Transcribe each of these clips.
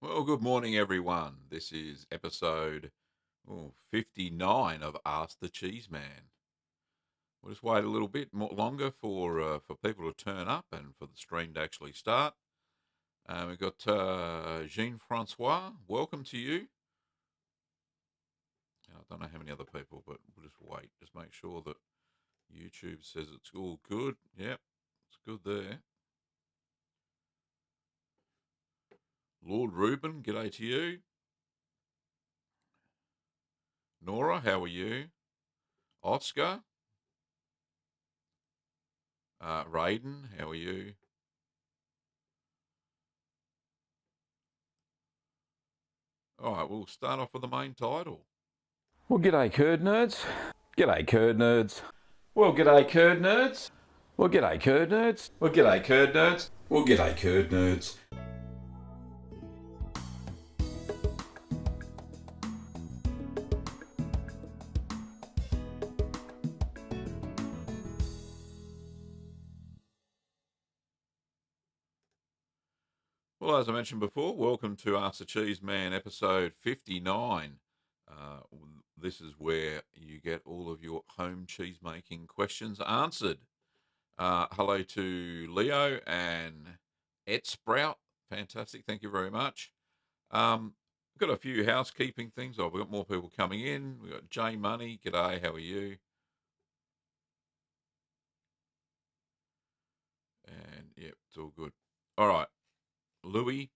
Well, good morning, everyone. This is episode 59 of Ask the Cheeseman. We'll just wait a little bit more longer for people to turn up and for the stream to actually start. We've got Jean Francois. Welcome to you. I don't know how many other people, but we'll just wait. Just make sure that YouTube says it's all good. Yep, it's good there. Lord Ruben, g'day to you. Nora, how are you? Oscar, Raiden, how are you? All right, we'll start off with the main title. Well, g'day, curd nerds. G'day, curd nerds. Well, g'day, curd nerds. Well, g'day, curd nerds. Well, g'day, curd nerds. Well, g'day, curd nerds. Well, as I mentioned before, welcome to Ask the Cheeseman episode 59. This is where you get all of your home cheese making questions answered. Hello to Leo and Ed Sprout. Fantastic. Thank you very much. Got a few housekeeping things. Oh, we've got more people coming in. We've got J Money. G'day. How are you? And yep, it's all good. All right. Louis,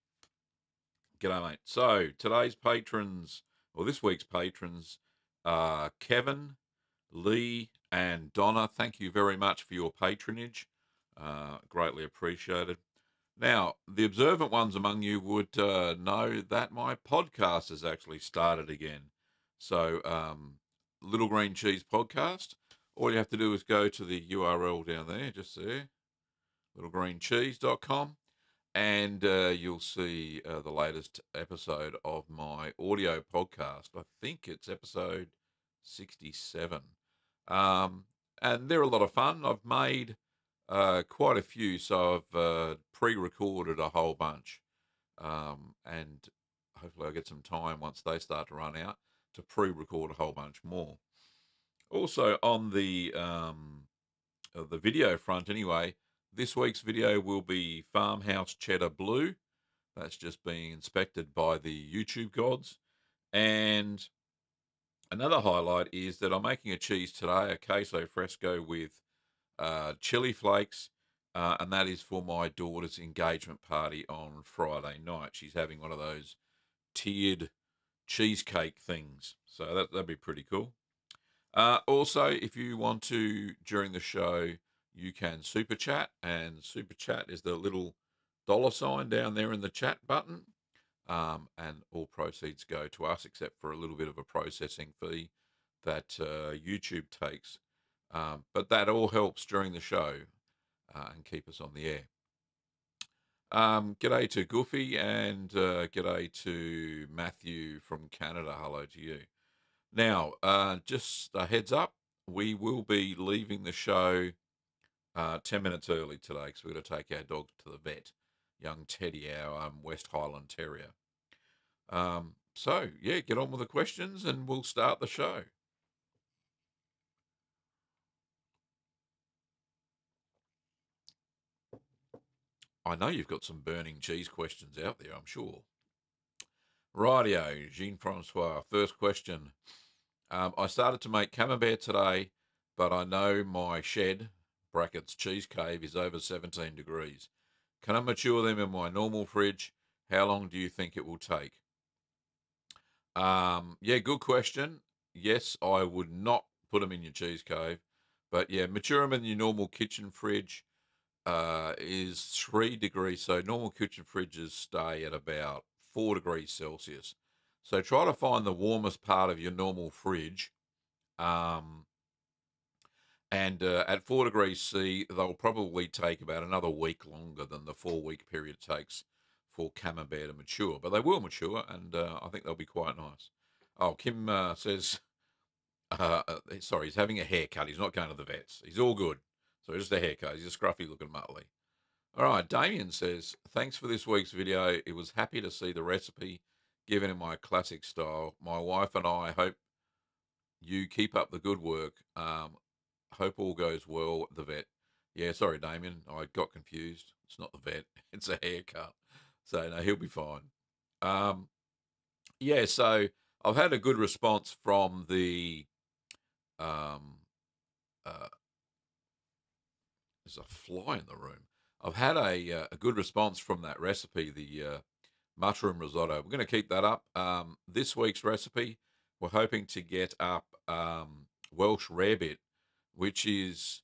g'day, mate. So today's patrons, or this week's patrons, are Kevin, Lee, and Donna. Thank you very much for your patronage. Greatly appreciated. Now, the observant ones among you would know that my podcast has actually started again. So, Little Green Cheese Podcast. All you have to do is go to the URL down there, just there, littlegreencheese.com. And you'll see the latest episode of my audio podcast. I think it's episode 67. And they're a lot of fun. I've made quite a few, so I've pre-recorded a whole bunch. And hopefully I'll get some time once they start to run out to pre-record a whole bunch more. Also on the video front anyway, this week's video will be Farmhouse Cheddar Blue. That's just being inspected by the YouTube gods. And another highlight is that I'm making a cheese today, a queso fresco with chili flakes, and that is for my daughter's engagement party on Friday night. She's having one of those tiered cheesecake things, so that'd be pretty cool. Also, if you want to, during the show, you can super chat, and super chat is the little $ down there in the chat button. And all proceeds go to us, except for a little bit of a processing fee that YouTube takes. But that all helps during the show and keep us on the air. G'day to Goofy, and g'day to Matthew from Canada. Hello to you. Now, just a heads up, we will be leaving the show 10 minutes early today because we're going to take our dog to the vet, young Teddy, our West Highland Terrier. So, yeah, get on with the questions and we'll start the show. I know you've got some burning cheese questions out there, I'm sure. Rightio, Jean-Francois, first question. I started to make camembert today, but I know my shed, brackets cheese cave, is over 17 degrees. Can I mature them in my normal fridge? How long do you think it will take? Yeah, good question. Yes, I would not put them in your cheese cave, but yeah, mature them in your normal kitchen fridge is 3 degrees. So normal kitchen fridges stay at about 4 degrees Celsius. So try to find the warmest part of your normal fridge. And at 4 degrees C, they'll probably take about another week longer than the 4-week period it takes for camembert to mature. But they will mature, and I think they'll be quite nice. Oh, Kim says, sorry, he's having a haircut. He's not going to the vets. He's all good. So just a haircut. He's a scruffy looking mutley. All right, Damien says, thanks for this week's video. It was happy to see the recipe given in my classic style. My wife and I hope you keep up the good work. Hope all goes well at the vet. Yeah, sorry, Damien. I got confused. It's not the vet, it's a haircut. So, no, he'll be fine. Um, yeah, so I've had a good response from the. Um, uh, there's a fly in the room. I've had a good response from that recipe, the mushroom risotto. We're going to keep that up. This week's recipe, we're hoping to get up Welsh rarebit, which is,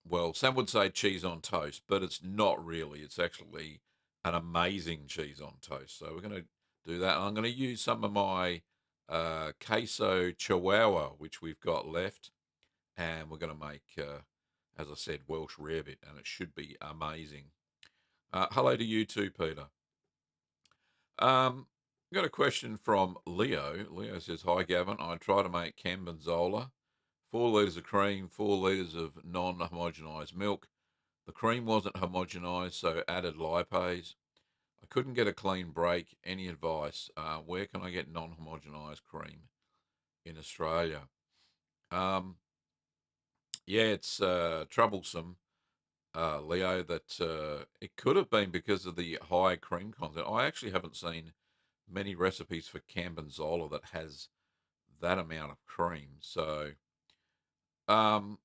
well, some would say cheese on toast, but it's not really. It's actually an amazing cheese on toast. So we're going to do that. I'm going to use some of my queso chihuahua, which we've got left, and we're going to make, as I said, Welsh rarebit, and it should be amazing. Hello to you too, Peter. Got a question from Leo. Leo says, "Hi Gavin, I try to make Cambenzola, 4 litres of cream, 4 litres of non-homogenised milk. The cream wasn't homogenised, so added lipase. I couldn't get a clean break. Any advice? Where can I get non-homogenised cream in Australia?" Um, yeah, it's troublesome, Leo, that it could have been because of the high cream content. I actually haven't seen many recipes for Cambenzola that has that amount of cream. So, um,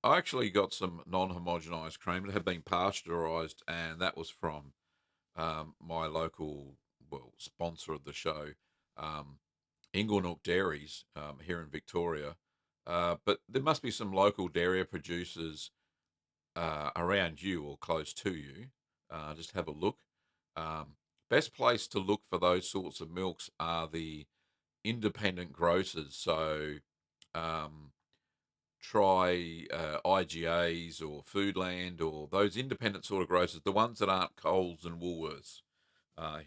I actually got some non-homogenized cream that had been pasteurized, and that was from my local, well, sponsor of the show, um, Inglenook Dairies here in Victoria. But there must be some local dairy producers around you or close to you. Just have a look. Um, Best place to look for those sorts of milks are the independent grocers. So um, try IGAs or Foodland or those independent sort of grocers, the ones that aren't Coles and Woolworths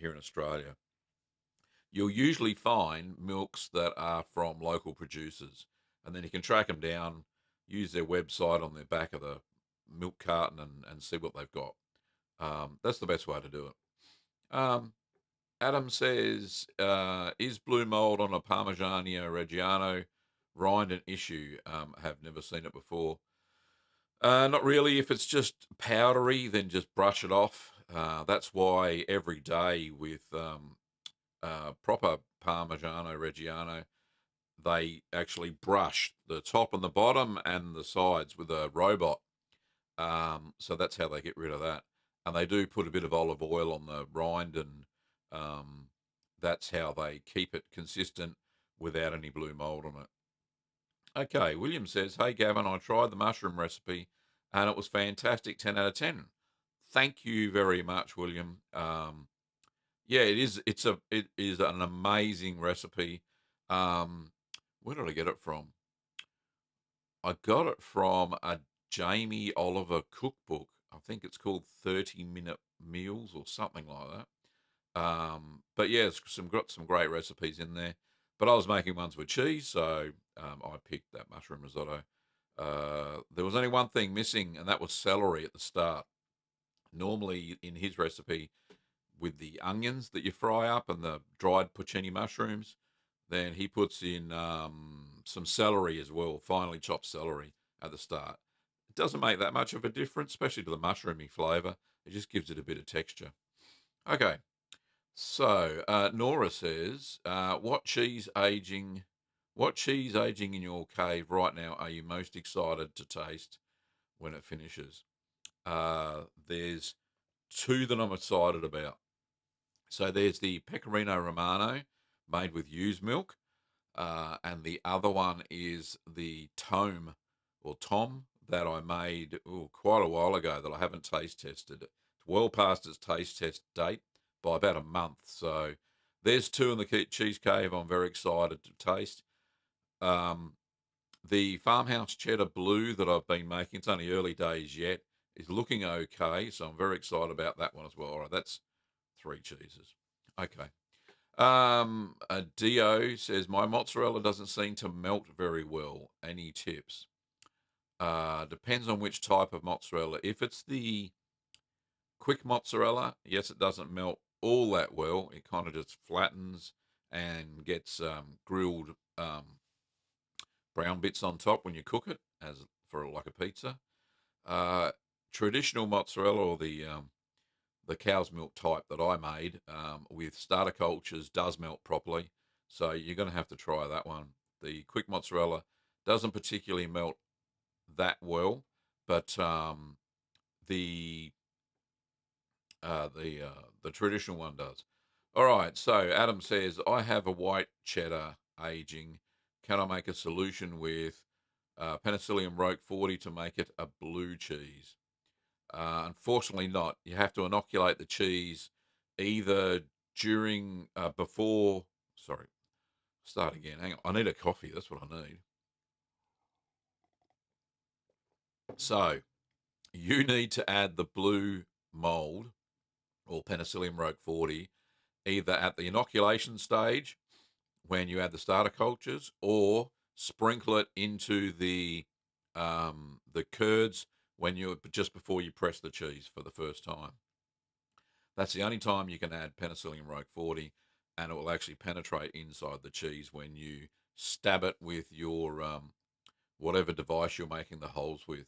here in Australia. You'll usually find milks that are from local producers, and then you can track them down, use their website on the back of the milk carton, and see what they've got. That's the best way to do it. Adam says, is blue mold on a Parmigiano Reggiano rind an issue? Have never seen it before. Not really. If it's just powdery, then just brush it off. That's why every day with proper Parmigiano Reggiano, they actually brush the top and the bottom and the sides with a robot. So that's how they get rid of that. And they do put a bit of olive oil on the rind, and um, that's how they keep it consistent without any blue mold on it. Okay, William says, "Hey Gavin, I tried the mushroom recipe and it was fantastic, 10 out of 10. Thank you very much, William. Yeah, it is. It is an amazing recipe. Um, where did I get it from? I got it from a Jamie Oliver cookbook. I think it's called 30-minute meals or something like that. But yeah, got some great recipes in there. But I was making ones with cheese, so I picked that mushroom risotto. There was only one thing missing, and that was celery at the start. Normally, in his recipe, with the onions that you fry up and the dried porcini mushrooms, then he puts in some celery as well, finely chopped celery at the start. It doesn't make that much of a difference, especially to the mushroomy flavour. It just gives it a bit of texture. Okay, so Nora says, what cheese aging in your cave right now are you most excited to taste when it finishes? There's two that I'm excited about. So there's the Pecorino Romano made with ewe's milk, and the other one is the Tome or Tom that I made quite a while ago that I haven't taste tested. It's well past its taste test date by about a month. So there's two in the cheese cave I'm very excited to taste. The Farmhouse Cheddar Blue that I've been making, it's only early days yet, is looking okay. So I'm very excited about that one as well. All right, that's three cheeses. Okay. Dio says, my mozzarella doesn't seem to melt very well. Any tips? Depends on which type of mozzarella. If it's the Quick mozzarella, yes, it doesn't melt all that well. It kind of just flattens and gets grilled brown bits on top when you cook it, as for like a pizza. Uh, Traditional mozzarella, or the cow's milk type that I made with starter cultures, does melt properly. So you're going to have to try that one. The quick mozzarella doesn't particularly melt that well, but the the traditional one does. All right. So Adam says, I have a white cheddar aging. Can I make a solution with Penicillium roque 40 to make it a blue cheese? Unfortunately, not. You have to inoculate the cheese either during, before. Sorry, start again. Hang on. I need a coffee. That's what I need. So you need to add the blue mold or Penicillium roque 40 either at the inoculation stage when you add the starter cultures, or sprinkle it into the curds when you just before you press the cheese for the first time. That's the only time you can add Penicillium roque 40, and it will actually penetrate inside the cheese when you stab it with your whatever device you're making the holes with.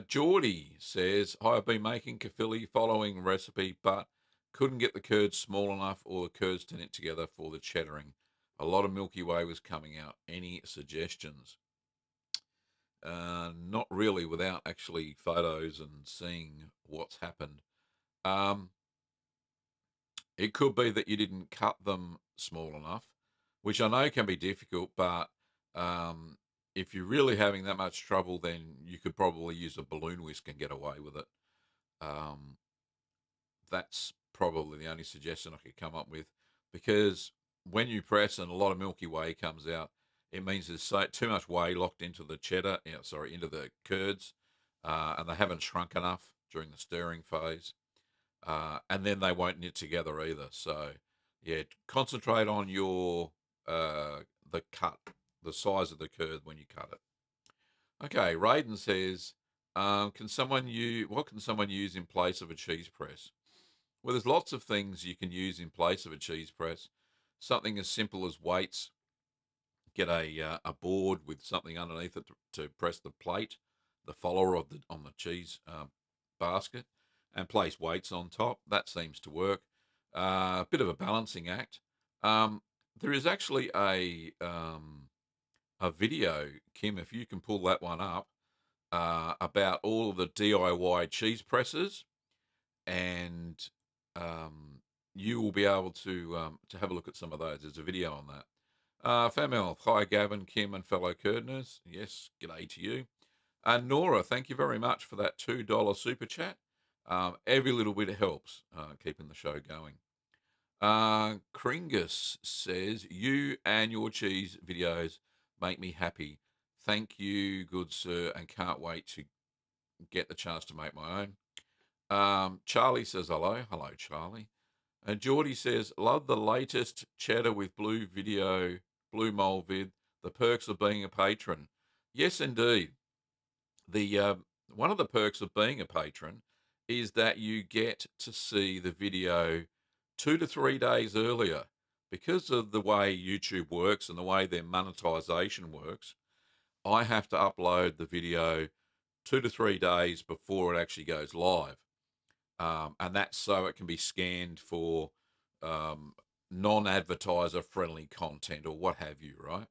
Geordie says, I've been making kafili following recipe, but couldn't get the curds small enough or the curds to knit together for the cheddaring. A lot of Milky Way was coming out. Any suggestions? Not really, without actually photos and seeing what's happened. It could be that you didn't cut them small enough, which I know can be difficult, but if you're really having that much trouble, then you could probably use a balloon whisk and get away with it. That's probably the only suggestion I could come up with, because when you press and a lot of Milky Way comes out, it means there's too much whey locked into the cheddar, into the curds, and they haven't shrunk enough during the stirring phase, and then they won't knit together either. So, yeah, concentrate on your the cut, the size of the curd when you cut it. Okay, Raiden says, what can someone use in place of a cheese press? Well, there's lots of things you can use in place of a cheese press. Something as simple as weights. Get a board with something underneath it to press the plate, the follower on the cheese basket, and place weights on top. That seems to work. A bit of a balancing act. There is actually a video, Kim, if you can pull that one up, about all of the DIY cheese presses, and you will be able to have a look at some of those. There's a video on that. Famil, hi Gavin, Kim, and fellow Curdners. Yes, g'day to you. Nora, thank you very much for that $2 super chat. Every little bit helps keeping the show going. Kringus says, you and your cheese videos make me happy. Thank you, good sir, and can't wait to get the chance to make my own. Charlie says hello. Hello, Charlie. And Geordie says, love the latest cheddar with blue mold vid, the perks of being a patron. Yes, indeed. The one of the perks of being a patron is that you get to see the video 2 to 3 days earlier. Because of the way YouTube works and the way their monetization works, I have to upload the video 2 to 3 days before it actually goes live. And that's so it can be scanned for non-advertiser friendly content or what have you, right?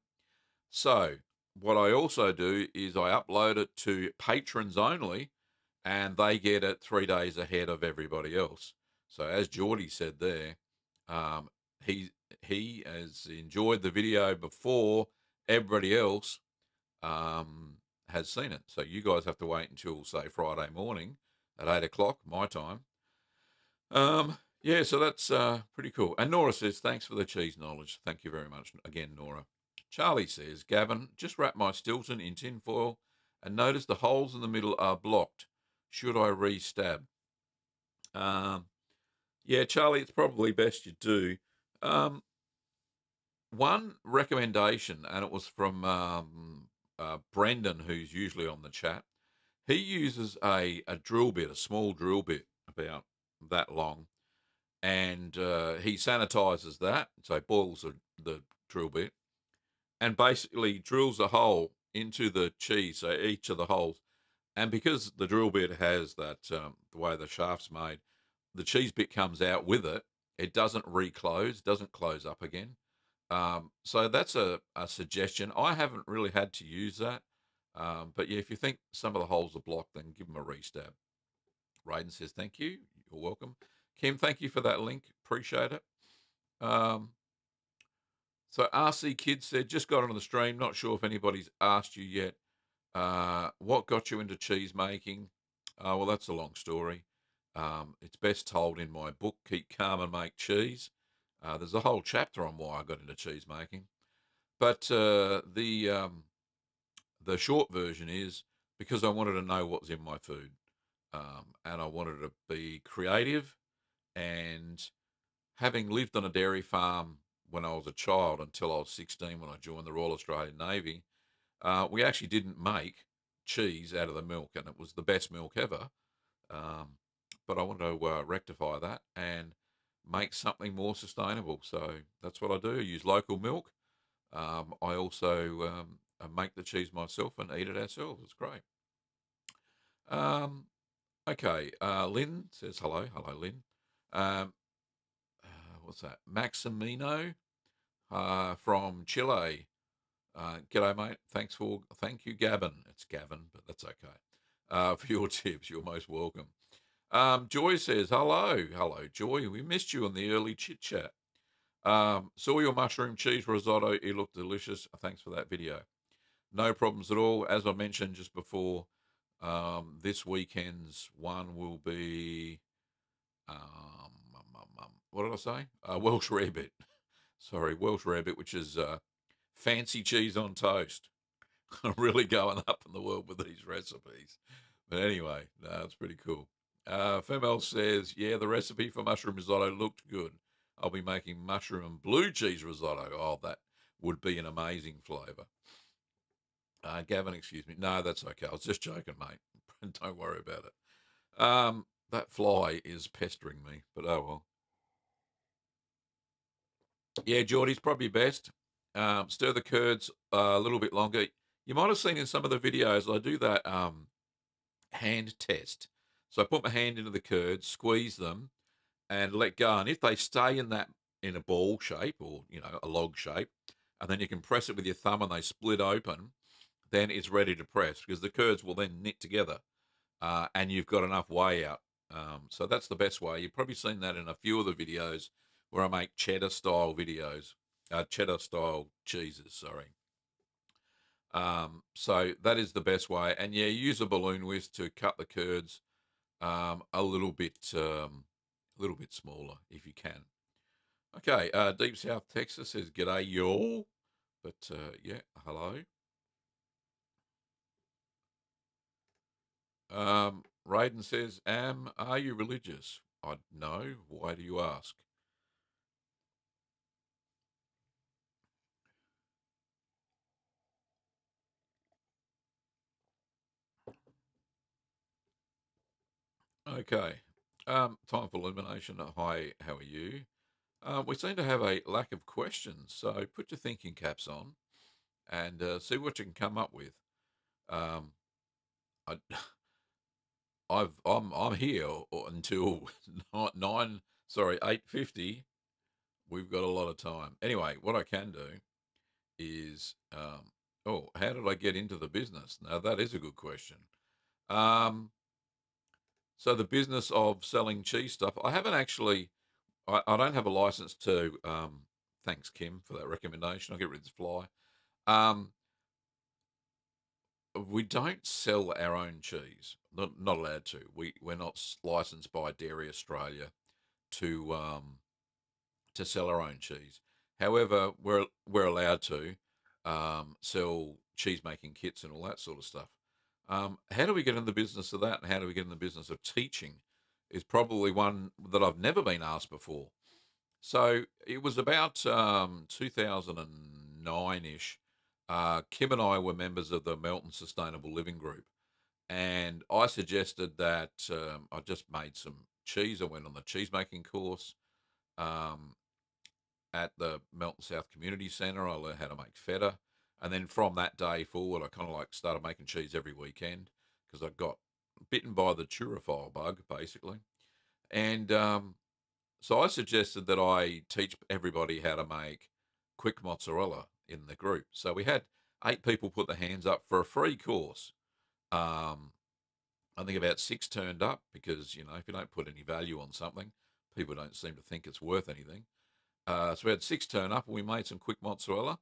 So what I also do is I upload it to patrons only, and they get it 3 days ahead of everybody else. So as Geordie said there, he has enjoyed the video before everybody else has seen it. So you guys have to wait until, say, Friday morning at 8 o'clock my time. Yeah, so that's pretty cool. And Nora says, thanks for the cheese knowledge. Thank you very much again, Nora. Charlie says, Gavin, just wrap my Stilton in tin foil and notice the holes in the middle are blocked. Should I re-stab? Yeah, Charlie, it's probably best you do. One recommendation, and it was from Brendan, who's usually on the chat. He uses a drill bit, a small drill bit, about that long, and he sanitizes that, so boils the drill bit, and basically drills a hole into the cheese, so each of the holes. And because the drill bit has that, the way the shaft's made, the cheese bit comes out with it. It doesn't reclose, doesn't close up again. So that's a suggestion. I haven't really had to use that. But yeah, if you think some of the holes are blocked, then give them a restab. Raiden says, thank you. You're welcome. Kim, thank you for that link. Appreciate it. Um, so RC Kid said, just got onto the stream. Not sure if anybody's asked you yet. What got you into cheese making? Well, that's a long story. It's best told in my book, Keep Calm and Make Cheese. There's a whole chapter on why I got into cheese making. But the short version is because I wanted to know what was in my food. And I wanted to be creative. And having lived on a dairy farm when I was a child until I was 16 when I joined the Royal Australian Navy, we actually didn't make cheese out of the milk, and it was the best milk ever. But I wanted to rectify that and make something more sustainable. So that's what I do. I use local milk. I also make the cheese myself and eat it ourselves. It's great. Okay. Lynn says hello. Hello, Lynn. Um, what's that? Maximino from Chile. G'day, mate. Thank you, Gavin. It's Gavin, but that's okay. For your tips, you're most welcome. Joy says, hello, Joy. We missed you on the early chit chat. Saw your mushroom cheese risotto. It looked delicious. Thanks for that video. No problems at all. As I mentioned just before, this weekend's one will be, what did I say? Welsh rarebit. Sorry, Welsh rarebit, which is fancy cheese on toast. I'm really going up in the world with these recipes. But anyway, no, it's pretty cool. Femel says, yeah, the recipe for mushroom risotto looked good. I'll be making mushroom and blue cheese risotto. Oh, that would be an amazing flavour. Gavin, excuse me. No, that's okay. I was just joking, mate. Don't worry about it. That fly is pestering me, but oh well. Yeah, Geordie's probably best. Stir the curds a little bit longer. You might have seen in some of the videos I do that hand test. So I put my hand into the curds, squeeze them, and let go. And if they stay in a ball shape or a log shape, and then you can press it with your thumb and they split open, then it's ready to press because the curds will then knit together, and you've got enough whey out. So that's the best way. You've probably seen that in a few of the videos where I make cheddar style videos, cheddar style cheeses. Sorry. So that is the best way. And yeah, use a balloon whisk to cut the curds a little bit smaller if you can. Okay, Deep South Texas says, "G'day, y'all." But yeah, hello. Raiden says, are you religious? No. Why do you ask? Okay. Time for illumination. Hi, how are you? We seem to have a lack of questions, so put your thinking caps on and see what you can come up with. Um, I, I'm here until 8:50. We've got a lot of time. Anyway, what I can do is, how did I get into the business? Now that is a good question. So the business of selling cheese stuff, I haven't actually. I don't have a license to. Thanks, Kim, for that recommendation. I'll get rid of this fly. We don't sell our own cheese. Not allowed to. We're not licensed by Dairy Australia to sell our own cheese. However, we're allowed to sell cheese making kits and all that sort of stuff. How do we get in the business of that, and how do we get in the business of teaching? Is probably one that I've never been asked before. So it was about 2009 ish. Kim and I were members of the Melton Sustainable Living Group, and I suggested that I just made some cheese. I went on the cheese making course um, at the Melton South Community Centre. I learned how to make feta. And then from that day forward, I kind of like started making cheese every weekend because I got bitten by the turophile bug, basically. And so I suggested that I teach everybody how to make quick mozzarella in the group. So we had 8 people put their hands up for a free course. Um, I think about 6 turned up because, if you don't put any value on something, people don't seem to think it's worth anything. So we had 6 turn up and we made some quick mozzarella.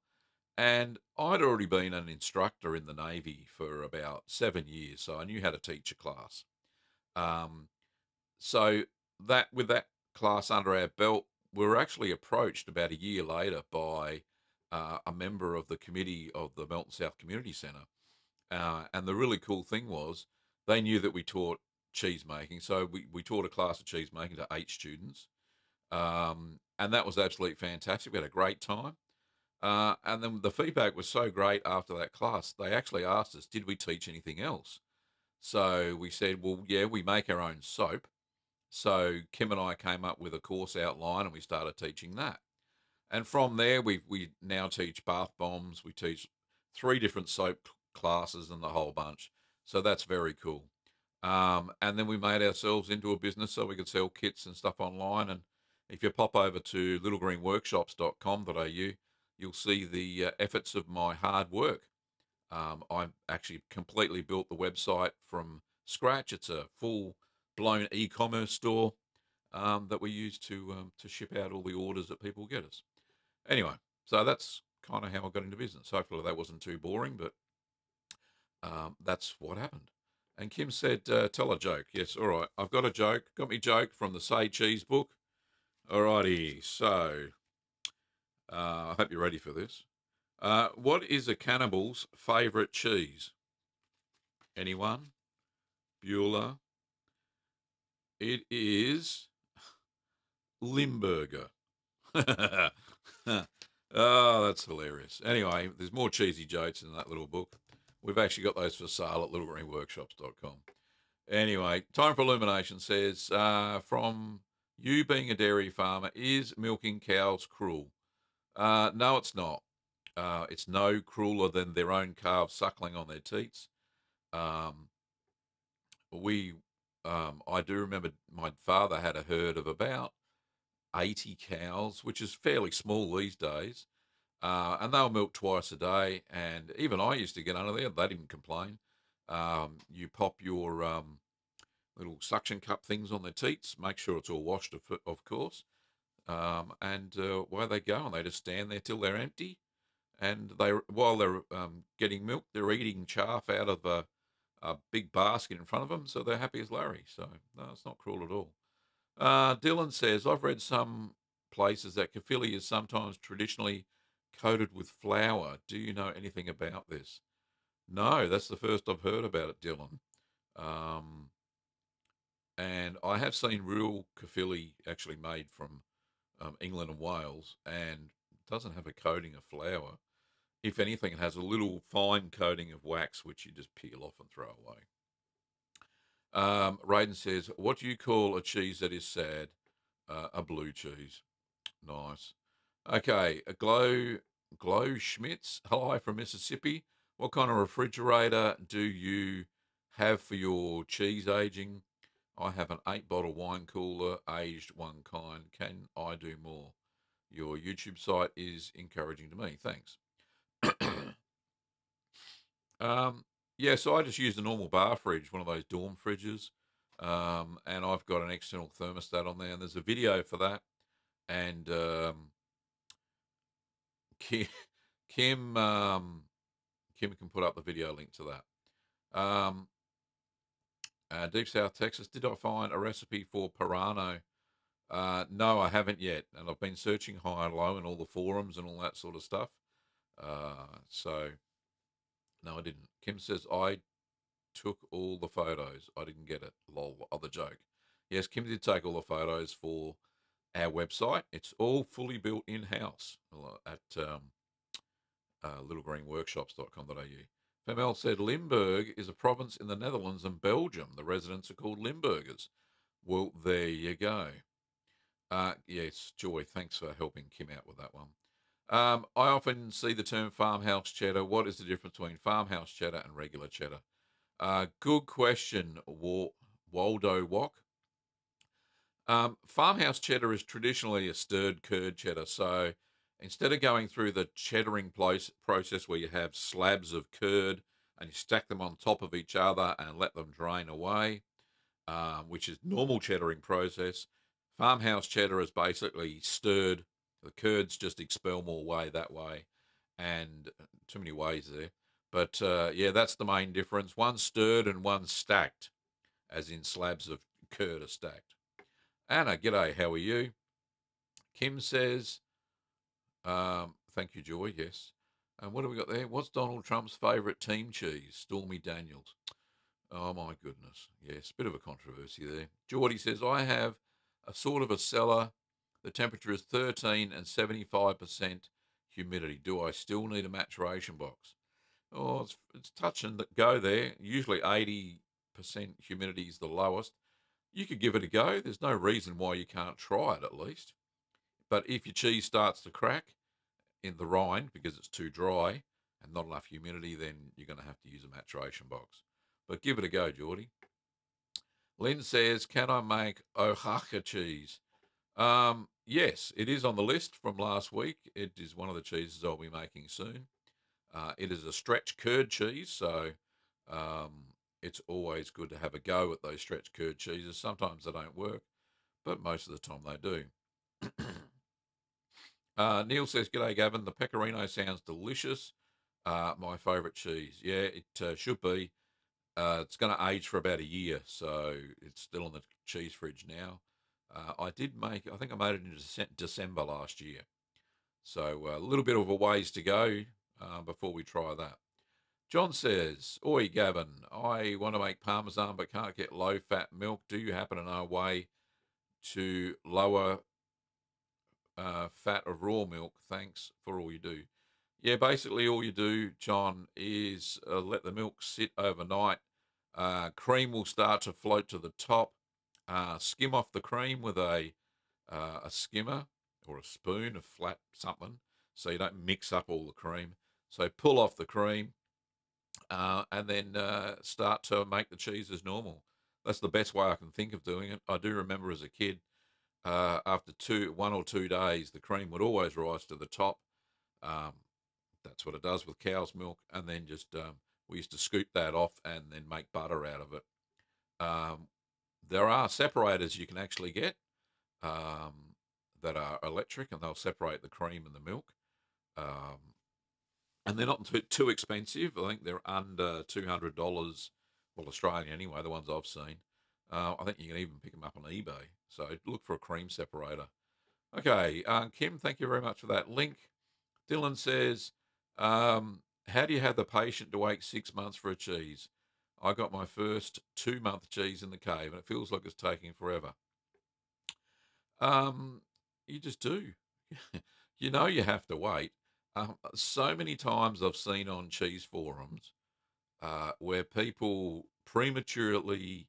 And I'd already been an instructor in the Navy for about 7 years, so I knew how to teach a class. Um, so that with that class under our belt, we were actually approached about a year later by a member of the committee of the Melton South Community Centre. And the really cool thing was they knew that we taught cheese making. So we taught a class of cheese making to 8 students. And that was absolutely fantastic. We had a great time. And then the feedback was so great after that class, they actually asked us, did we teach anything else? So we said, well, yeah, we make our own soap. So Kim and I came up with a course outline and we started teaching that. And from there, we now teach bath bombs. We teach 3 different soap classes and the whole bunch. So that's very cool. And then we made ourselves into a business so we could sell kits and stuff online. And if you pop over to littlegreenworkshops.com.au, you'll see the efforts of my hard work. I actually completely built the website from scratch. It's a full-blown e-commerce store that we use to ship out all the orders that people get us. Anyway, so that's kind of how I got into business. Hopefully that wasn't too boring, but that's what happened. And Kim said, tell a joke. Yes, all right. I've got a joke. Got me joke from the Say Cheese book. All righty. So I hope you're ready for this. What is a cannibal's favourite cheese? Anyone? Bueller? It is Limburger. Oh, that's hilarious. Anyway, there's more cheesy jokes in that little book. We've actually got those for sale at littlegreenworkshops.com. Anyway, Time for Illumination says, from you being a dairy farmer, is milking cows cruel? No, it's not. It's no crueler than their own calves suckling on their teats. Um, I do remember my father had a herd of about 80 cows, which is fairly small these days. And they were milked twice a day. And even I used to get under there. They didn't complain. You pop your little suction cup things on their teats, make sure it's all washed, of course. And away they go, and they just stand there till they're empty. And while they're getting milk, they're eating chaff out of a big basket in front of them, so they're happy as Larry. So no, it's not cruel at all. Dylan says, I've read some places that kefili is sometimes traditionally coated with flour. Do you know anything about this? No, that's the first I've heard about it, Dylan. And I have seen real kefili actually made from England and Wales, and it doesn't have a coating of flour. If anything, it has a little fine coating of wax, which you just peel off and throw away. Raiden says, what do you call a cheese that is sad? A blue cheese. Nice. Okay, a Glow Schmitz. Hello from Mississippi. What kind of refrigerator do you have for your cheese aging? I have an 8-bottle wine cooler, aged one kind. Can I do more? Your YouTube site is encouraging to me. Thanks. Yeah, so I just use a normal bar fridge, one of those dorm fridges. And I've got an external thermostat on there, and there's a video for that. And Kim, Kim can put up the video link to that. Deep South Texas, did I find a recipe for Perrano? No, I haven't yet, and I've been searching high and low in all the forums and all that sort of stuff. So no, I didn't. Kim says I took all the photos. I didn't get it. Lol, other joke. Yes, Kim did take all the photos for our website. It's all fully built in-house at littlegreenworkshops.com.au. Femel said Limburg is a province in the Netherlands and Belgium. The residents are called Limburgers. Well, there you go. Yes, Joy, thanks for helping Kim out with that one. I often see the term farmhouse cheddar. What is the difference between farmhouse cheddar and regular cheddar? Good question, Waldo Wok. Farmhouse cheddar is traditionally a stirred curd cheddar. So instead of going through the cheddaring process where you have slabs of curd and you stack them on top of each other and let them drain away, which is normal cheddaring process, farmhouse cheddar is basically stirred. The curds just expel more whey that way, and too many ways there. But yeah, that's the main difference. One's stirred and one's stacked, as in slabs of curd are stacked. Anna, g'day, how are you? Kim says, thank you, Joy, yes. And what have we got there? What's Donald Trump's favourite team cheese? Stormy Daniels. Oh, my goodness. Yes, bit of a controversy there. Geordie says, I have a sort of a cellar. The temperature is 13 and 75% humidity. Do I still need a maturation box? Oh, it's touch and go there. Usually 80% humidity is the lowest. You could give it a go. There's no reason why you can't try it at least. But if your cheese starts to crack in the rind because it's too dry and not enough humidity, then you're going to have to use a maturation box. But give it a go, Geordie. Lynn says, can I make Oaxaca cheese? Yes, it is on the list from last week. It is one of the cheeses I'll be making soon. It is a stretch curd cheese, so it's always good to have a go at those stretch curd cheeses. Sometimes they don't work, but most of the time they do. Neil says, g'day, Gavin. The pecorino sounds delicious. My favourite cheese. Yeah, it should be. It's going to age for about a year, so it's still in the cheese fridge now. I think I made it in December last year. So a little bit of a ways to go before we try that. John says, oi, Gavin, I want to make Parmesan but can't get low-fat milk. Do you happen to know a way to lower fat of raw milk? Thanks for all you do. Yeah, basically all you do, John, is let the milk sit overnight. Cream will start to float to the top. Skim off the cream with a skimmer or a spoon, a flat something, so you don't mix up all the cream. So pull off the cream and then start to make the cheese as normal. That's the best way I can think of doing it. I do remember as a kid, after 1 or 2 days, the cream would always rise to the top. That's what it does with cow's milk, and then just we used to scoop that off and then make butter out of it. There are separators you can actually get that are electric, and they'll separate the cream and the milk. And they're not too expensive. I think they're under $200, well, Australian anyway, the ones I've seen. I think you can even pick them up on eBay. So look for a cream separator. Okay, Kim, thank you very much for that link. Dylan says, how do you have the patient to wait 6 months for a cheese? I got my first 2-month cheese in the cave, and it feels like it's taking forever. You just do. You know you have to wait. So many times I've seen on cheese forums where people prematurely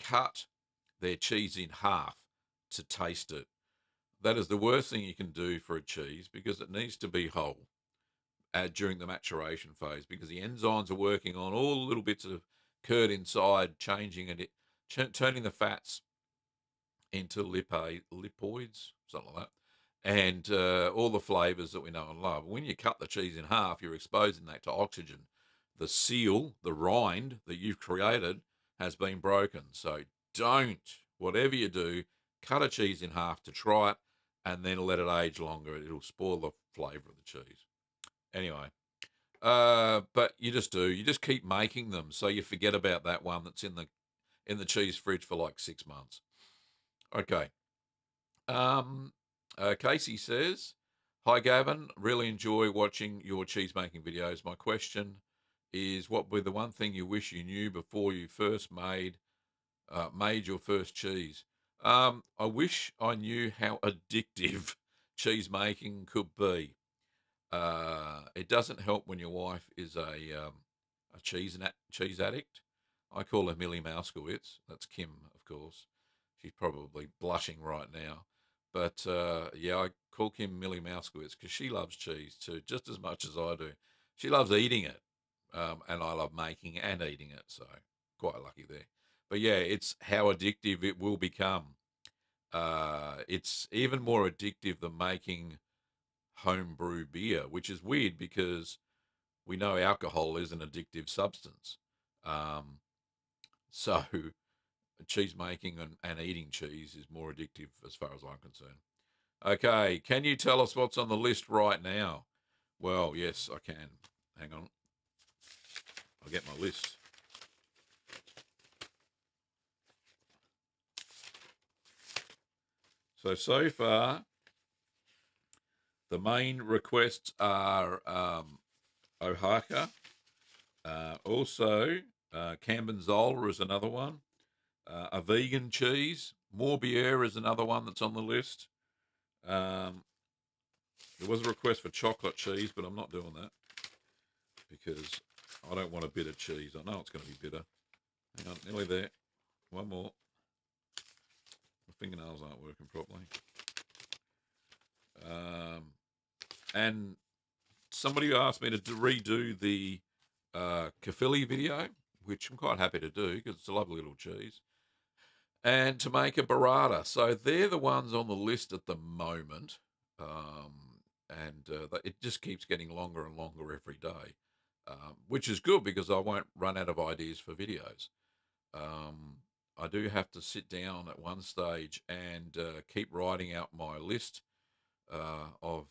cut their cheese in half to taste it. That is the worst thing you can do for a cheese because it needs to be whole during the maturation phase because the enzymes are working on all the little bits of curd inside, changing it, turning the fats into lipoids, something like that, and all the flavours that we know and love. When you cut the cheese in half, you're exposing that to oxygen. The seal, the rind that you've created has been broken. So whatever you do, cut a cheese in half to try it and then let it age longer. It'll spoil the flavour of the cheese. Anyway, but you just keep making them so you forget about that one that's in the cheese fridge for like 6 months. Okay. Casey says, hi, Gavin. Really enjoy watching your cheese making videos. My question is, what would be the one thing you wish you knew before you first made your first cheese? I wish I knew how addictive cheese making could be. It doesn't help when your wife is a cheese addict. I call her Millie Mouskowitz. That's Kim, of course. She's probably blushing right now. But yeah, I call Kim Millie Mouskowitz because she loves cheese too, just as much as I do. She loves eating it, and I love making and eating it. So quite lucky there. But yeah, it's how addictive it will become. It's even more addictive than making homebrew beer, which is weird because we know alcohol is an addictive substance. Um, so cheese making and eating cheese is more addictive as far as I'm concerned. Okay, can you tell us what's on the list right now? Well, yes, I can. Hang on. I'll get my list. So far, the main requests are Oaxaca. Also, Cambenzola is another one. A vegan cheese. Morbier is another one that's on the list. There was a request for chocolate cheese, but I'm not doing that because I don't want a bitter cheese. I know it's going to be bitter. Hang on, nearly there. One more. My fingernails aren't working properly. And somebody asked me to redo the Caphilly video, which I'm quite happy to do because it's a lovely little cheese, and to make a burrata. So they're the ones on the list at the moment. And it just keeps getting longer and longer every day, which is good because I won't run out of ideas for videos. I do have to sit down at one stage and keep writing out my list of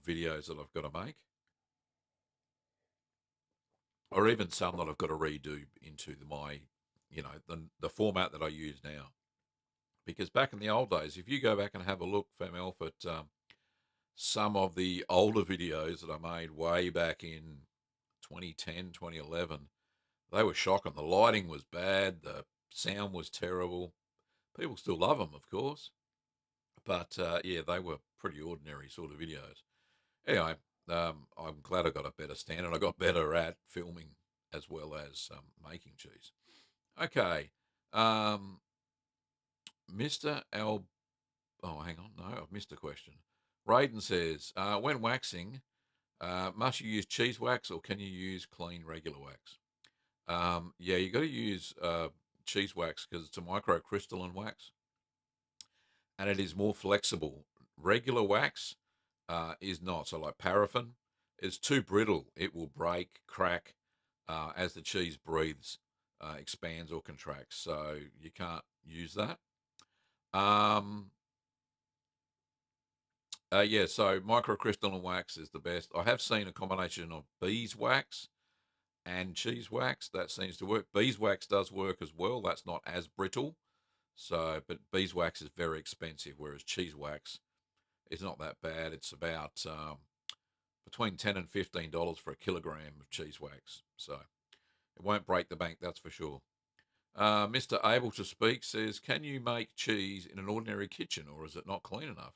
videos that I've got to make, or even some that I've got to redo into my, the format that I use now. Because back in the old days, if you go back and have a look, Femelf, at some of the older videos that I made way back in 2010, 2011, they were shocking. The lighting was bad. The sound was terrible. People still love them, of course. But yeah, they were pretty ordinary sort of videos. Anyway, I'm glad I got a better standard. I got better at filming as well as making cheese. Okay. Mr. Al. Oh, hang on. No, I've missed a question. Raiden says, when waxing, must you use cheese wax or can you use clean regular wax? Yeah, you got to use cheese wax because it's a microcrystalline wax and it is more flexible. Regular wax is not. So, like paraffin, it's too brittle. It will break, crack as the cheese breathes, expands or contracts. So, you can't use that. Um, yeah, so microcrystalline wax is the best. I have seen a combination of beeswax and cheese wax. That seems to work. Beeswax does work as well. That's not as brittle. So, but beeswax is very expensive, whereas cheese wax is not that bad. It's about between $10 and $15 for a kilogram of cheese wax. So it won't break the bank, that's for sure. Mr. Able to Speak says, can you make cheese in an ordinary kitchen or is it not clean enough?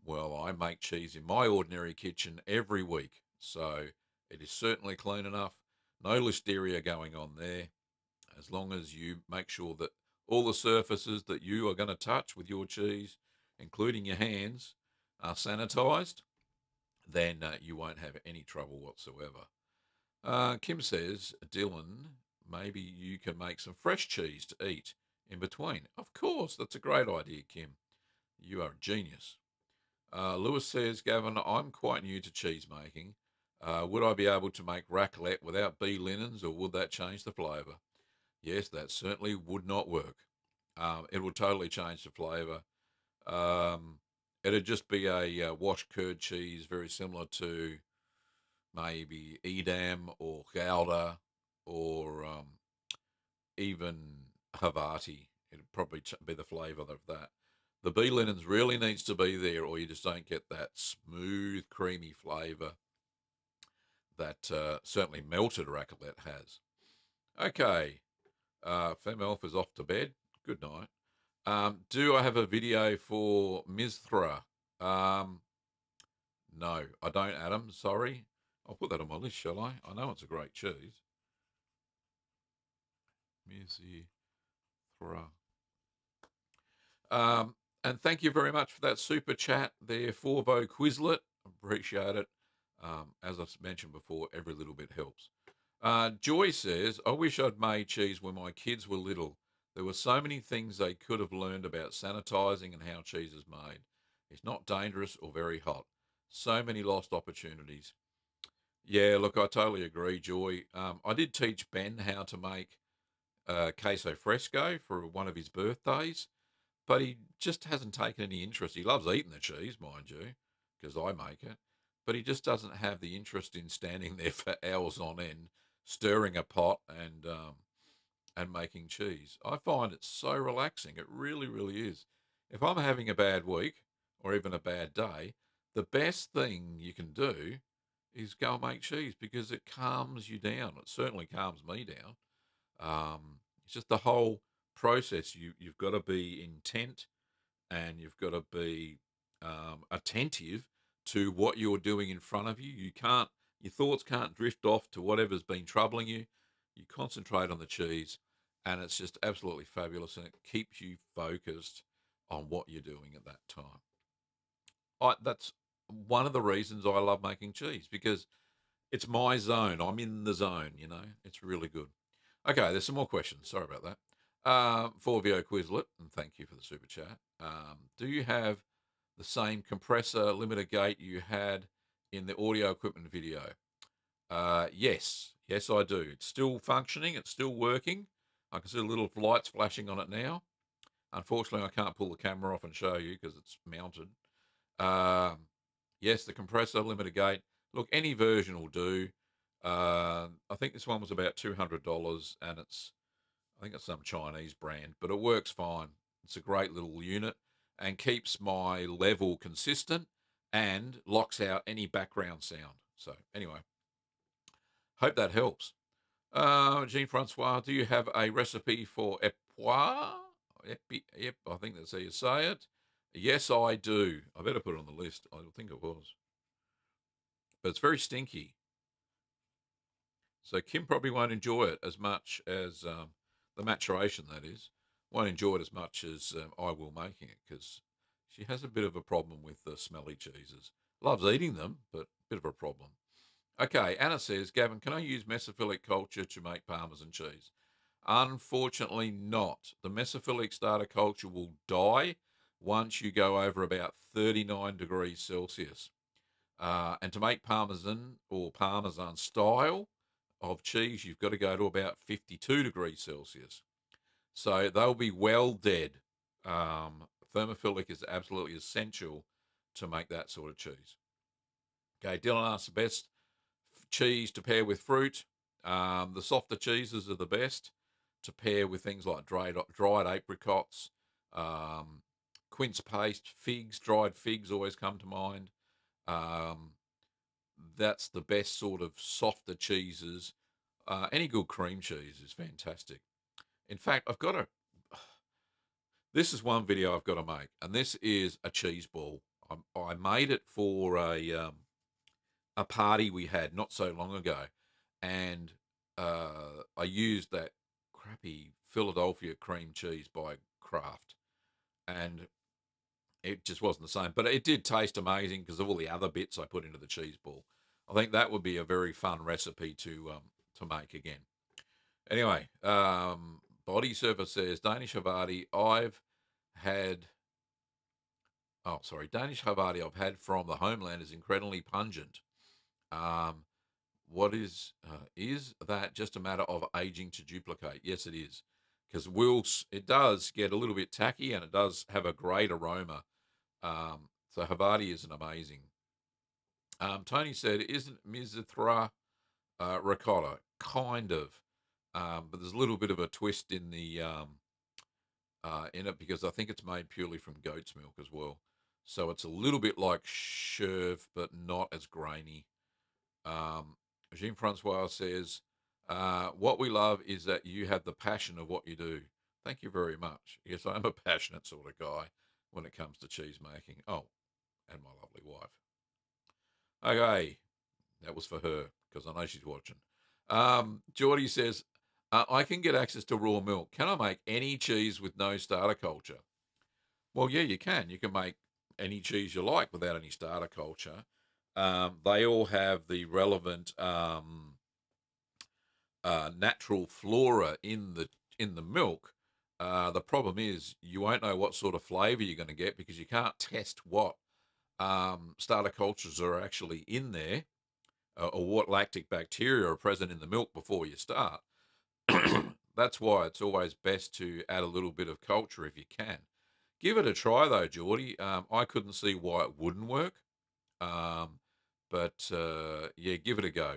Well, I make cheese in my ordinary kitchen every week, so it is certainly clean enough. No listeria going on there, as long as you make sure that all the surfaces that you are going to touch with your cheese, including your hands, are sanitized, then you won't have any trouble whatsoever. Kim says, Dylan, maybe you can make some fresh cheese to eat in between. Of course, that's a great idea, Kim. You are a genius. Lewis says, Gavin, I'm quite new to cheese making. Would I be able to make raclette without bee linens or would that change the flavour? Yes, that certainly would not work. It would totally change the flavour. It'd just be a washed curd cheese, very similar to maybe Edam or Gouda or even Havarti. It'd probably be the flavour of that. The bee linens really needs to be there, or you just don't get that smooth, creamy flavour that certainly melted raclette has. Okay, Fem Elf is off to bed. Good night. Do I have a video for Mizthra? No, I don't, Adam. Sorry. I'll put that on my list, shall I? I know it's a great cheese. Mizthra. And thank you very much for that super chat there, Forvo Quizlet. Appreciate it. As I've mentioned before, every little bit helps. Joy says, I wish I'd made cheese when my kids were little. There were so many things they could have learned about sanitizing and how cheese is made. It's not dangerous or very hot. So many lost opportunities. Yeah, look, I totally agree, Joy. I did teach Ben how to make queso fresco for one of his birthdays, but he just hasn't taken any interest. He loves eating the cheese, mind you, because I make it, but he just doesn't have the interest in standing there for hours on end, stirring a pot and making cheese. I find it so relaxing. It really, really is. If I'm having a bad week or even a bad day, the best thing you can do is go and make cheese because it calms you down. It certainly calms me down. It's just the whole process. You've got to be intent and you've got to be attentive to what you're doing in front of you. Your thoughts can't drift off to whatever's been troubling you. You concentrate on the cheese, and it's just absolutely fabulous, and it keeps you focused on what you're doing at that time. That's one of the reasons I love making cheese because it's my zone. I'm in the zone, It's really good. Okay, there's some more questions. Sorry about that. For VO Quizlet, and thank you for the super chat. Do you have the same compressor limiter gate you had in the audio equipment video? Yes. Yes, I do. It's still functioning. It's still working. I can see the little lights flashing on it now. Unfortunately, I can't pull the camera off and show you because it's mounted. Yes, the compressor limiter gate. Look, any version will do. I think this one was about $200, and I think it's some Chinese brand, but it works fine. It's a great little unit and keeps my level consistent and locks out any background sound. So anyway, hope that helps. Jean-Francois, do you have a recipe for epois? Yep, I think that's how you say it. Yes, I do. I better put it on the list. I think it was. But it's very stinky. So Kim probably won't enjoy it as much as the maturation, that is. Won't enjoy it as much as I will making it because she has a bit of a problem with the smelly cheeses. Loves eating them, but a bit of a problem. Okay, Anna says, Gavin, can I use mesophilic culture to make Parmesan cheese? Unfortunately not. The mesophilic starter culture will die once you go over about 39 degrees Celsius. And to make Parmesan or Parmesan style of cheese, you've got to go to about 52 degrees Celsius. So they'll be well dead. Thermophilic is absolutely essential to make that sort of cheese. Okay, Dylan asks the best cheese to pair with fruit. The softer cheeses are the best to pair with things like dried apricots, quince paste, figs, dried figs always come to mind. That's the best sort of softer cheeses. Any good cream cheese is fantastic. In fact, this is one video I've got to make, and this is a cheese ball. I made it for a party we had not so long ago, and I used that crappy Philadelphia cream cheese by Kraft, and it just wasn't the same. But it did taste amazing because of all the other bits I put into the cheese ball. I think that would be a very fun recipe to make again. Anyway, Body Surfer says Danish Havarti Danish Havarti I've had from the homeland is incredibly pungent. What is that just a matter of aging to duplicate? Yes, it is, because it does get a little bit tacky and it does have a great aroma. So Havarti is an amazing. Tony said, isn't Mizithra ricotta? Kind of, but there's a little bit of a twist in it because I think it's made purely from goat's milk as well. So it's a little bit like Cherv, but not as grainy. Jean-Francois says, what we love is that you have the passion of what you do. Thank you very much. Yes, I'm a passionate sort of guy when it comes to cheese making. Oh, and my lovely wife. Okay, that was for her because I know she's watching. Geordie says, I can get access to raw milk. Can I make any cheese with no starter culture? Well, yeah, you can. You can make any cheese you like without any starter culture. They all have the relevant natural flora in the milk. The problem is you won't know what sort of flavour you're going to get because you can't test what starter cultures are actually in there, or what lactic bacteria are present in the milk before you start. That's why it's always best to add a little bit of culture if you can. Give it a try though, Geordie. I couldn't see why it wouldn't work, um, but yeah, give it a go,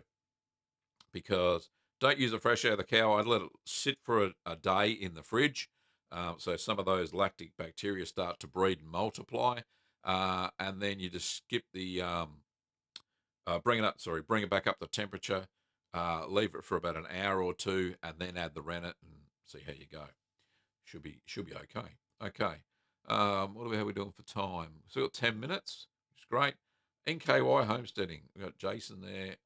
because don't use it fresh out of the cow. I'd let it sit for a day in the fridge, so some of those lactic bacteria start to breed and multiply, and then you just skip the bring it back up the temperature, leave it for about an hour or two, and then add the rennet and see how you go. Should be okay. Okay. What are we doing for time? So we've got 10 minutes, which is great. NKY homesteading. We've got Jason there.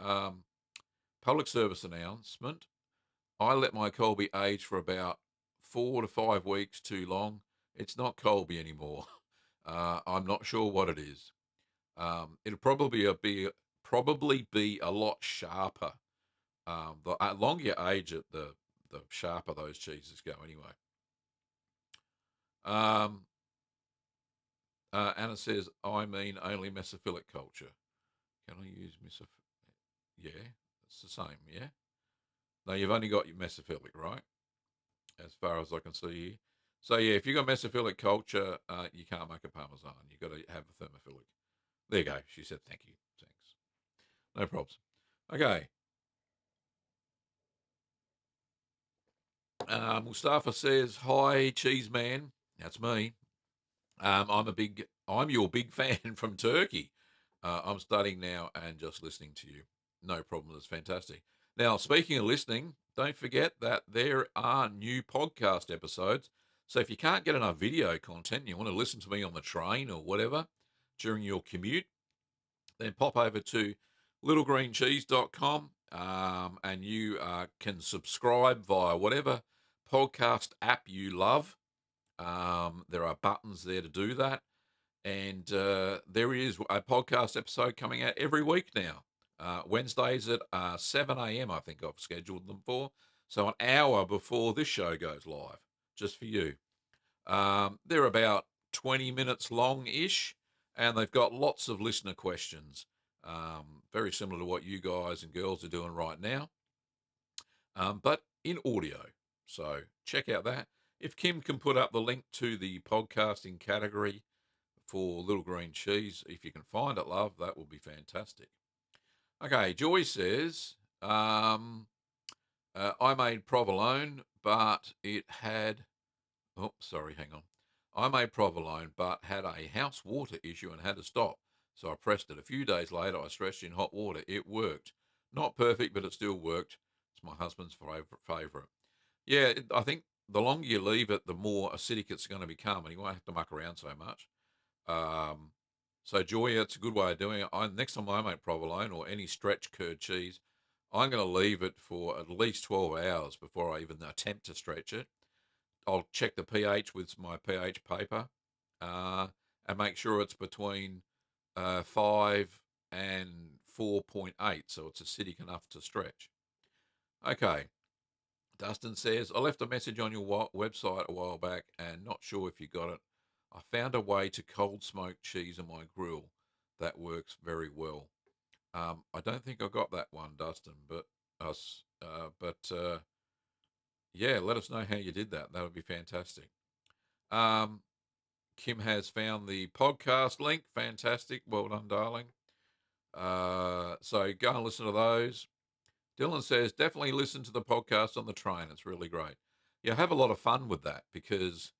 Public service announcement. I let my Colby age for about 4 to 5 weeks too long. It's not Colby anymore. I'm not sure what it is. It'll probably be a lot sharper. The longer you age it, the sharper those cheeses go. Anyway. Anna says, I mean only mesophilic culture. Can I use mesophilic? Yeah, it's the same. Yeah. No, you've only got your mesophilic, right? As far as I can see here. So yeah, if you've got mesophilic culture, you can't make a Parmesan. You've got to have a thermophilic. There you go. She said, thank you. Thanks. No problems. Okay. Mustafa says, hi, Cheeseman. That's me. I'm your big fan from Turkey. I'm studying now and just listening to you. No problem. It's fantastic. Now, speaking of listening, don't forget that there are new podcast episodes. So if you can't get enough video content, you want to listen to me on the train or whatever during your commute, then pop over to littlegreencheese.com, and you can subscribe via whatever podcast app you love. There are buttons there to do that. And there is a podcast episode coming out every week now. Wednesdays at 7 a.m., I think I've scheduled them for. So an hour before this show goes live, just for you. They're about 20 minutes long-ish, and they've got lots of listener questions, very similar to what you guys and girls are doing right now, but in audio. So check out that. If Kim can put up the link to the podcasting category for Little Green Cheese, if you can find it, love, that will be fantastic. Okay, Joy says, I made provolone, but it had, oh, sorry, hang on. I made provolone, but had a house water issue and had to stop. So I pressed it. A few days later, I stretched in hot water. It worked. Not perfect, but it still worked. It's my husband's favourite. Yeah, I think the longer you leave it, the more acidic it's going to become, and you won't have to muck around so much. So Joy, it's a good way of doing it. Next time I make provolone or any stretch curd cheese, I'm going to leave it for at least 12 hours before I even attempt to stretch it. I'll check the pH with my pH paper, and make sure it's between 5 and 4.8, so it's acidic enough to stretch. Okay. Dustin says, I left a message on your website a while back and not sure if you got it. I found a way to cold smoke cheese on my grill that works very well. I don't think I got that one, Dustin, but yeah, let us know how you did that. That would be fantastic. Kim has found the podcast link. Fantastic. Well done, darling. So go and listen to those. Dylan says, definitely listen to the podcast on the train. It's really great. Yeah, have a lot of fun with that because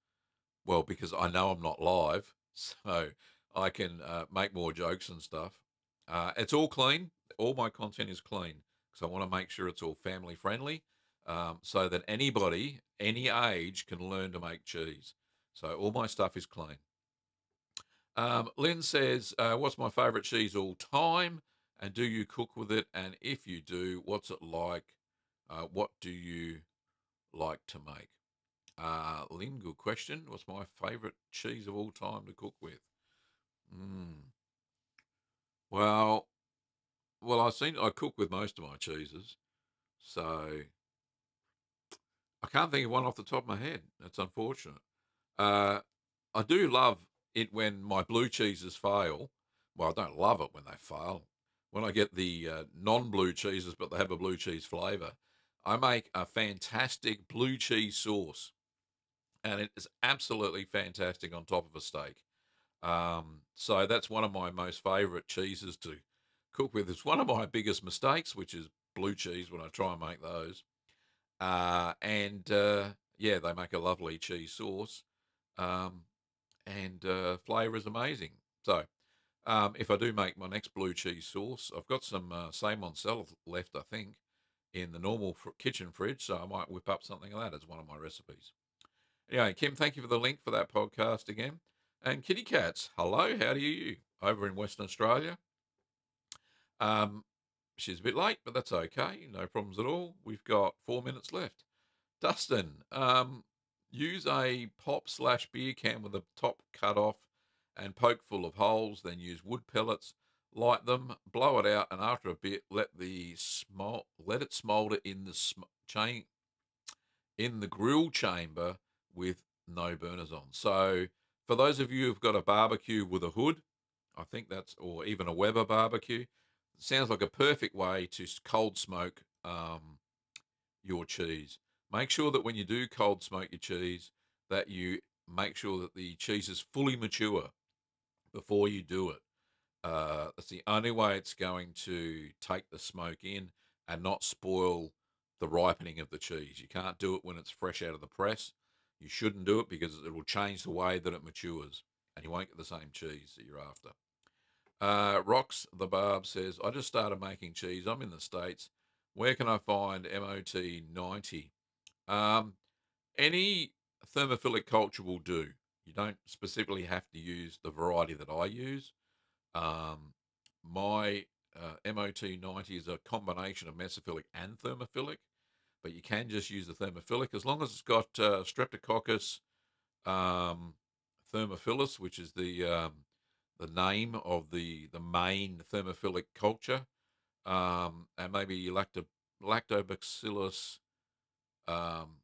I know I'm not live, so I can make more jokes and stuff. It's all clean. All my content is clean because I want to make sure it's all family friendly, so that anybody, any age, can learn to make cheese. So all my stuff is clean. Lynn says, what's my favourite cheese all time? And do you cook with it? And if you do, what's it like? What do you like to make? Lynn, good question. What's my favourite cheese of all time to cook with? Mm. Well, I cook with most of my cheeses, so I can't think of one off the top of my head. That's unfortunate. Uh, I do love it when my blue cheeses fail. Well, I don't love it when they fail. When I get the non-blue cheeses, but they have a blue cheese flavour, I make a fantastic blue cheese sauce, and it is absolutely fantastic on top of a steak. So that's one of my most favourite cheeses to cook with. It's one of my biggest mistakes, which is blue cheese when I try and make those. Yeah, they make a lovely cheese sauce. Um, and flavour is amazing. So, if I do make my next blue cheese sauce, I've got some same on sale left, I think, in the normal kitchen fridge. So I might whip up something of that as one of my recipes. Anyway, Kim, thank you for the link for that podcast again. And Kitty Cats, hello, how do you over in Western Australia? Um, she's a bit late, but that's okay. No problems at all. We've got 4 minutes left. Dustin, use a pop/beer can with the top cut off and poke full of holes. Then use wood pellets, light them, blow it out, and after a bit, let it smolder in the grill chamber with no burners on. So, for those of you who've got a barbecue with a hood, I think that's, or even a Weber barbecue, it sounds like a perfect way to cold smoke your cheese. Make sure that when you do cold smoke your cheese, that you make sure that the cheese is fully mature before you do it. That's the only way it's going to take the smoke in and not spoil the ripening of the cheese. You can't do it when it's fresh out of the press. You shouldn't do it because it will change the way that it matures and you won't get the same cheese that you're after. Rox the Barb says, I just started making cheese. I'm in the States. Where can I find MOT 90? Any thermophilic culture will do. You don't specifically have to use the variety that I use. My MOT 90 is a combination of mesophilic and thermophilic, but you can just use the thermophilic as long as it's got Streptococcus thermophilus, which is the name of the main thermophilic culture, and maybe lactobacillus um,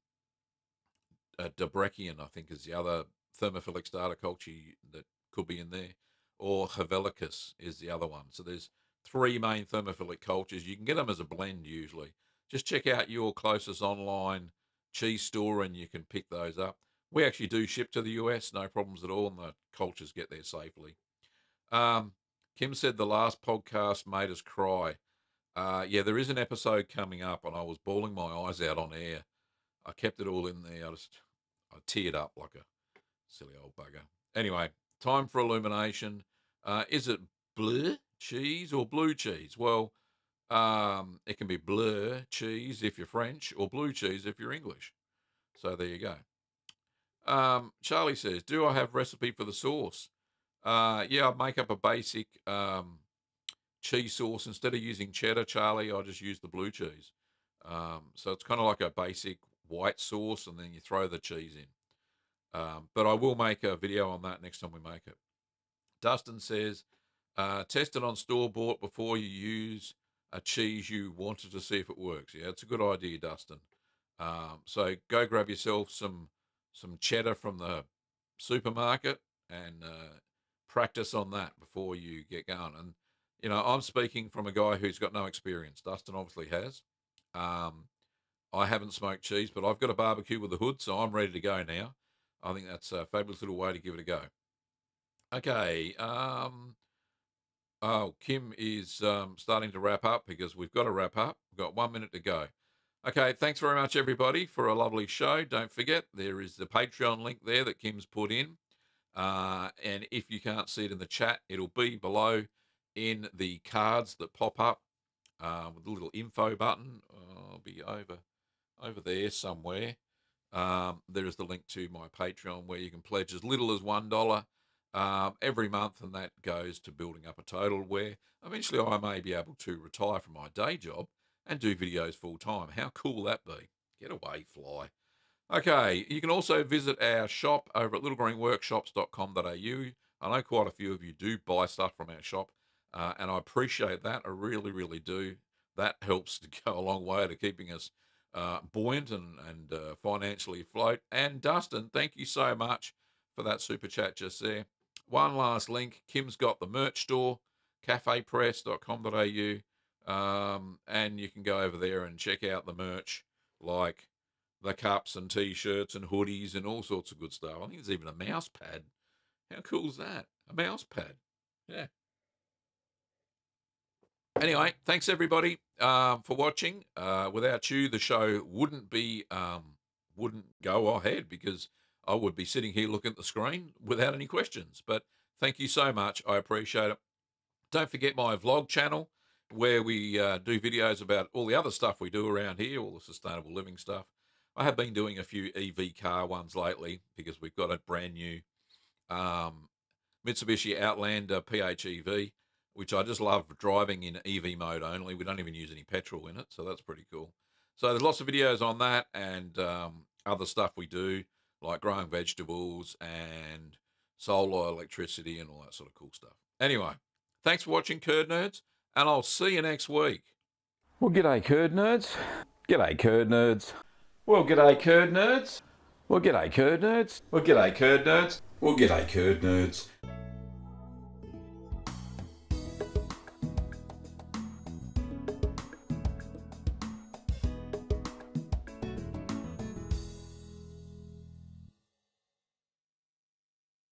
Debreckian, I think, is the other thermophilic starter culture that could be in there, or Havelicus is the other one. So there's three main thermophilic cultures. You can get them as a blend usually. Just check out your closest online cheese store and you can pick those up. We actually do ship to the US, no problems at all, and the cultures get there safely. Kim said the last podcast made us cry. Yeah, there is an episode coming up, and I was bawling my eyes out on air. I kept it all in there. I teared up like a silly old bugger. Anyway, time for illumination. Is it bleu cheese or blue cheese? Well, it can be bleu cheese if you're French or blue cheese if you're English. So there you go. Charlie says, do I have recipe for the sauce? Yeah, I make up a basic cheese sauce. Instead of using cheddar, Charlie, I just use the blue cheese. So it's kind of like a basic white sauce, and then you throw the cheese in. But I will make a video on that next time we make it. Dustin says, test it on store-bought before you use a cheese you wanted to see if it works. Yeah, it's a good idea, Dustin. So go grab yourself some cheddar from the supermarket and practice on that before you get going. And, I'm speaking from a guy who's got no experience. Dustin obviously has. I haven't smoked cheese, but I've got a barbecue with a hood, so I'm ready to go now. I think that's a fabulous little way to give it a go. Okay. Kim is starting to wrap up because we've got to wrap up. We've got 1 minute to go. Okay, thanks very much, everybody, for a lovely show. Don't forget, there is the Patreon link there that Kim's put in. And if you can't see it in the chat, it'll be below in the cards that pop up with the little info button. I'll be over there somewhere. There is the link to my Patreon where you can pledge as little as $1 every month, and that goes to building up a total where eventually I may be able to retire from my day job and do videos full time. How cool that be? Get away, fly. Okay, you can also visit our shop over at littlegreenworkshops.com.au. I know quite a few of you do buy stuff from our shop, and I appreciate that. I really, really do. That helps to go a long way to keeping us buoyant and financially afloat. And Dustin, thank you so much for that super chat just there. One last link, Kim's got the merch store, cafepress.com.au, and you can go over there and check out the merch like the cups and t-shirts and hoodies and all sorts of good stuff. I think there's even a mouse pad. How cool is that? A mouse pad. Yeah. Anyway, thanks everybody for watching. Without you, the show wouldn't go ahead because I would be sitting here looking at the screen without any questions. But thank you so much. I appreciate it. Don't forget my vlog channel where we do videos about all the other stuff we do around here, all the sustainable living stuff. I have been doing a few EV car ones lately because we've got a brand new Mitsubishi Outlander PHEV, which I just love driving in EV mode only. We don't even use any petrol in it, so that's pretty cool. So there's lots of videos on that and other stuff we do, like growing vegetables and solar electricity and all that sort of cool stuff. Anyway, thanks for watching, Curd Nerds, and I'll see you next week. Well, g'day, curd nerds. G'day, curd nerds. Well, g'day, curd nerds. Well, g'day, curd nerds. Well, g'day, curd nerds. Well, g'day, curd nerds.